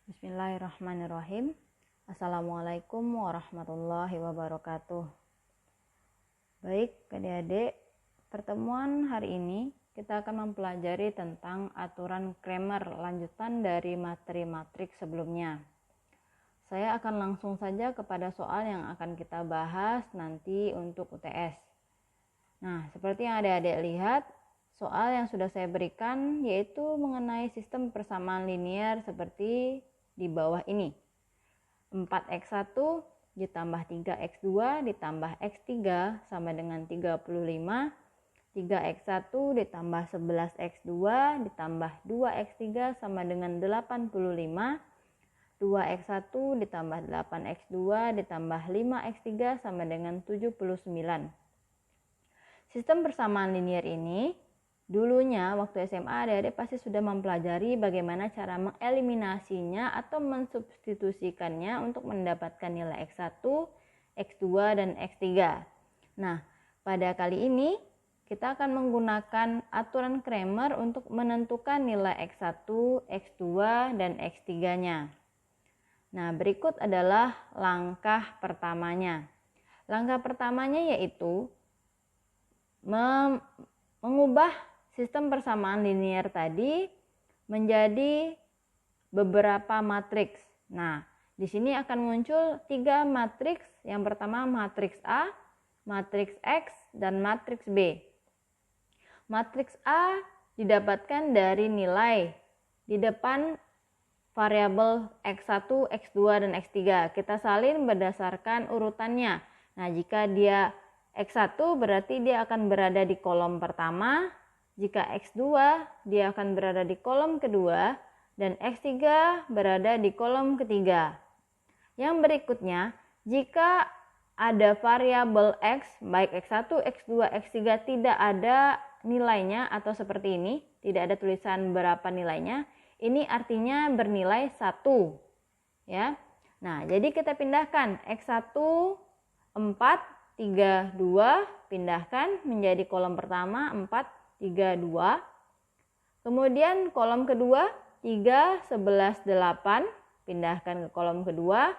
Bismillahirrahmanirrahim. Assalamualaikum warahmatullahi wabarakatuh. Baik, adik-adik, pertemuan hari ini kita akan mempelajari tentang aturan Cramer lanjutan dari materi matriks sebelumnya. Saya akan langsung saja kepada soal yang akan kita bahas nanti untuk UTS. Nah, seperti yang adik-adik lihat, soal yang sudah saya berikan yaitu mengenai sistem persamaan linear seperti di bawah ini. 4x1 ditambah 3x2 ditambah x3 sama dengan 35. 3x1 ditambah 11x2 ditambah 2x3 sama dengan 85. 2x1 ditambah 8x2 ditambah 5x3 sama dengan 79. Sistem persamaan linear ini dulunya waktu SMA adik-adik pasti sudah mempelajari bagaimana cara mengeliminasinya atau mensubstitusikannya untuk mendapatkan nilai x1, x2, dan x3. Nah, pada kali ini kita akan menggunakan aturan Cramer untuk menentukan nilai x1, x2, dan x3-nya. Nah, berikut adalah langkah pertamanya. Langkah pertamanya yaitu mengubah sistem persamaan linear tadi menjadi beberapa matriks. Nah, di sini akan muncul 3 matriks. Yang pertama matriks A, matriks X, dan matriks B. Matriks A didapatkan dari nilai di depan variabel X1, X2, dan X3. Kita salin berdasarkan urutannya. Nah, jika dia X1 berarti dia akan berada di kolom pertama. Jika X2 dia akan berada di kolom kedua dan X3 berada di kolom ketiga. Yang berikutnya, jika ada variabel X, baik X1, X2, X3 tidak ada nilainya atau seperti ini, tidak ada tulisan berapa nilainya, ini artinya bernilai 1. Ya. Nah, jadi kita pindahkan X1 4, 3, 2, pindahkan menjadi kolom pertama 4, 3, 2. Kemudian kolom kedua 3, 11, 8. Pindahkan ke kolom kedua.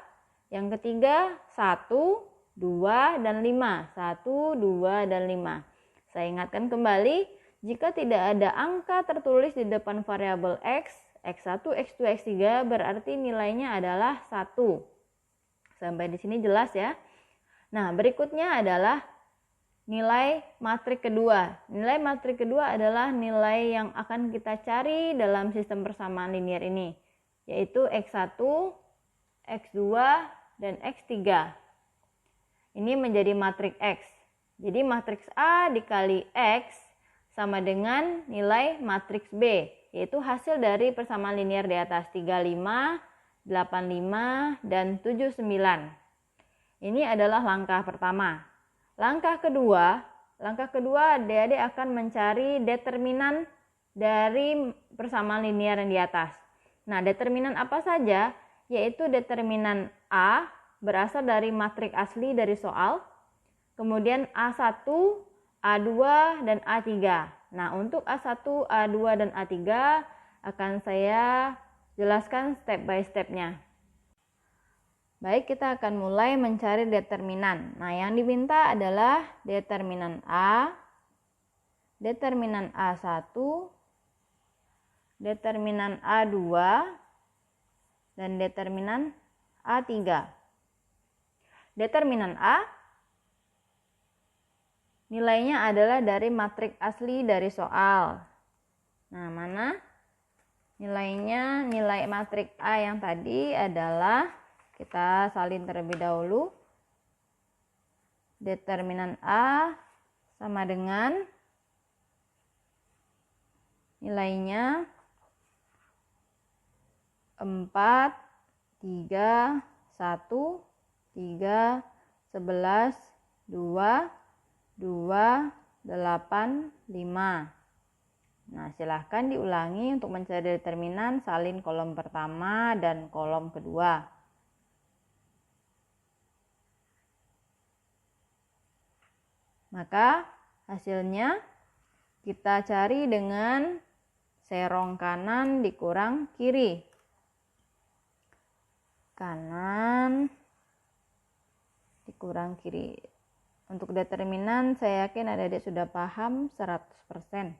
Yang ketiga 1, 2, dan 5. 1, 2, dan 5. Saya ingatkan kembali, jika tidak ada angka tertulis di depan variabel X, X1, X2, X3 berarti nilainya adalah 1. Sampai di sini jelas ya. Nah, berikutnya adalah nilai matrik kedua. Nilai matrik kedua adalah nilai yang akan kita cari dalam sistem persamaan linear ini, yaitu X1, X2, dan X3. Ini menjadi matrik X. Jadi matriks A dikali X sama dengan nilai matriks B, yaitu hasil dari persamaan linear di atas 35, 85, dan 79. Ini adalah langkah pertama. Langkah kedua adik-adik akan mencari determinan dari persamaan linear yang di atas. Nah, determinan apa saja? Yaitu determinan A berasal dari matrik asli dari soal, kemudian A1, A2, dan A3. Nah, untuk A1, A2, dan A3 akan saya jelaskan step by stepnya. Baik, kita akan mulai mencari determinan. Nah, yang diminta adalah determinan A, determinan A1, determinan A2, dan determinan A3. Determinan A nilainya adalah dari matrik asli dari soal. Nah, mana nilainya? Nilai matrik A yang tadi adalah, kita salin terlebih dahulu. Determinan A sama dengan nilainya 4, 3, 1, 3, 11, 2, 2, 8, 5. Nah, silahkan diulangi untuk mencari determinan, salin kolom pertama dan kolom kedua. Maka hasilnya kita cari dengan serong kanan dikurang kiri. kanan dikurang kiri. Untuk determinan saya yakin adik-adik sudah paham 100%.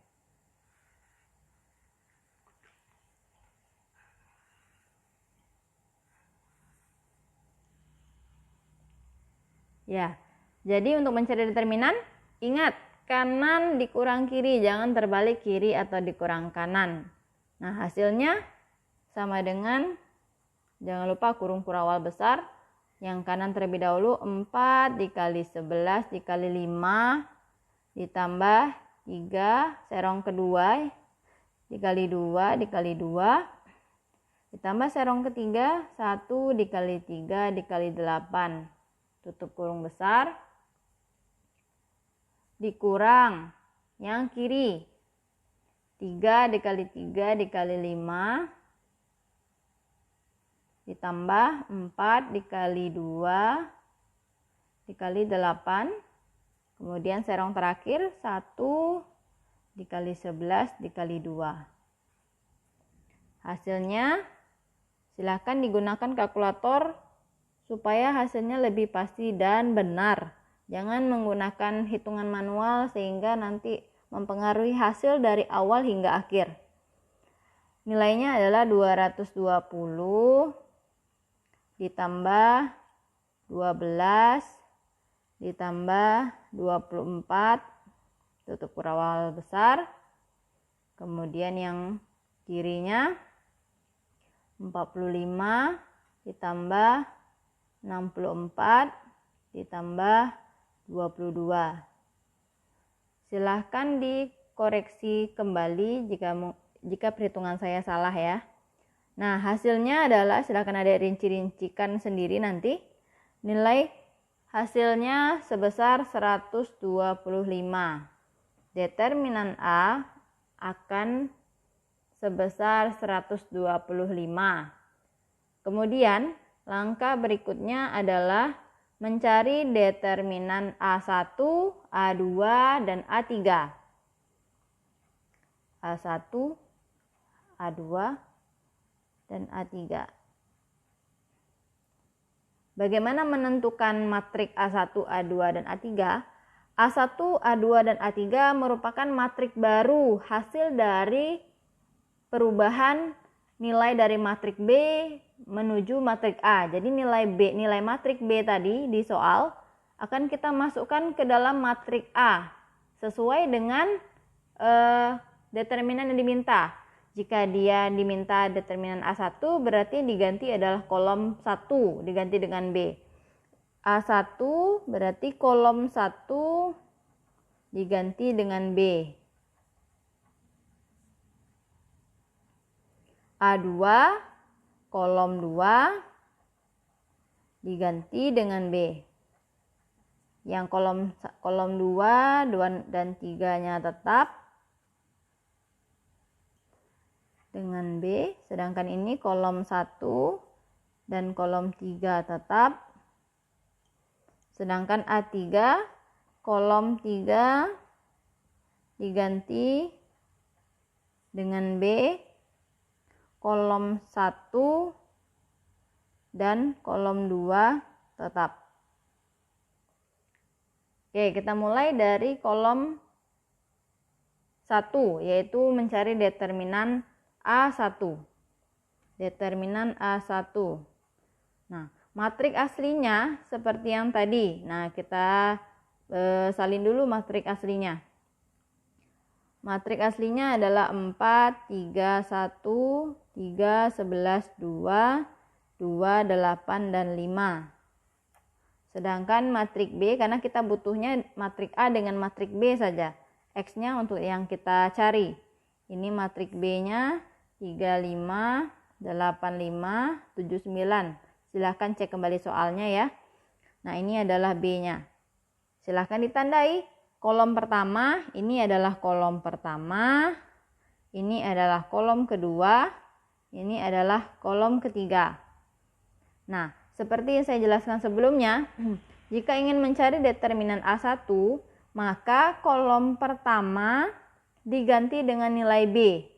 Ya, jadi untuk mencari determinan, ingat kanan dikurang kiri, jangan terbalik kiri atau dikurang kanan. Nah, hasilnya sama dengan, jangan lupa kurung kurawal besar, yang kanan terlebih dahulu 4 dikali 11 dikali 5 ditambah 3 serong kedua dikali 2 dikali 2 ditambah serong ketiga 1 dikali 3 dikali 8. Tutup kurung besar, dikurang yang kiri 3 dikali 3 dikali 5 ditambah 4 dikali 2 dikali 8, kemudian serong terakhir 1 dikali 11 dikali 2. Hasilnya silakan digunakan kalkulator supaya hasilnya lebih pasti dan benar. Jangan menggunakan hitungan manual sehingga nanti mempengaruhi hasil dari awal hingga akhir. Nilainya adalah 220 ditambah 12 ditambah 24, tutup kurawal besar. Kemudian yang kirinya 45 ditambah 64 ditambah 22. Silahkan dikoreksi kembali jika perhitungan saya salah ya. Nah, hasilnya adalah, silahkan ada rinci-rincikan sendiri nanti. Nilai hasilnya sebesar 125. Determinan A akan sebesar 125. Kemudian langkah berikutnya adalah mencari determinan A1, A2, dan A3. A1, A2, dan A3. Bagaimana menentukan matrik A1, A2, dan A3? A1, A2, dan A3 merupakan matrik baru hasil dari perubahan nilai dari matrik B menuju matrik A. Jadi nilai matrik B tadi di soal akan kita masukkan ke dalam matrik A sesuai dengan determinan yang diminta. Jika dia diminta determinan A1, berarti diganti adalah kolom 1 diganti dengan B. A1 berarti kolom 1 diganti dengan B. A2 kolom 2 diganti dengan B. Yang kolom 2 dan 3-nya tetap dengan B, sedangkan ini kolom 1 dan kolom 3 tetap. Sedangkan A3 kolom 3 diganti dengan B, kolom 1 dan kolom 2 tetap. Oke, kita mulai dari kolom 1, yaitu mencari determinan A1. Determinan A1. Nah, matrik aslinya seperti yang tadi. Nah, kita salin dulu matrik aslinya. Matrik aslinya adalah 4, 3, 1, 3, 11, 2, 2, 8, dan 5. Sedangkan matrik B, karena kita butuhnya matrik A dengan matrik B saja. X-nya untuk yang kita cari. Ini matrik B-nya 35, 85, 79. Silahkan cek kembali soalnya ya. Nah, ini adalah B-nya. Silahkan ditandai. Kolom pertama, ini adalah kolom pertama. Ini adalah kolom kedua. Ini adalah kolom ketiga. Nah, seperti yang saya jelaskan sebelumnya, jika ingin mencari determinan A1, maka kolom pertama diganti dengan nilai B.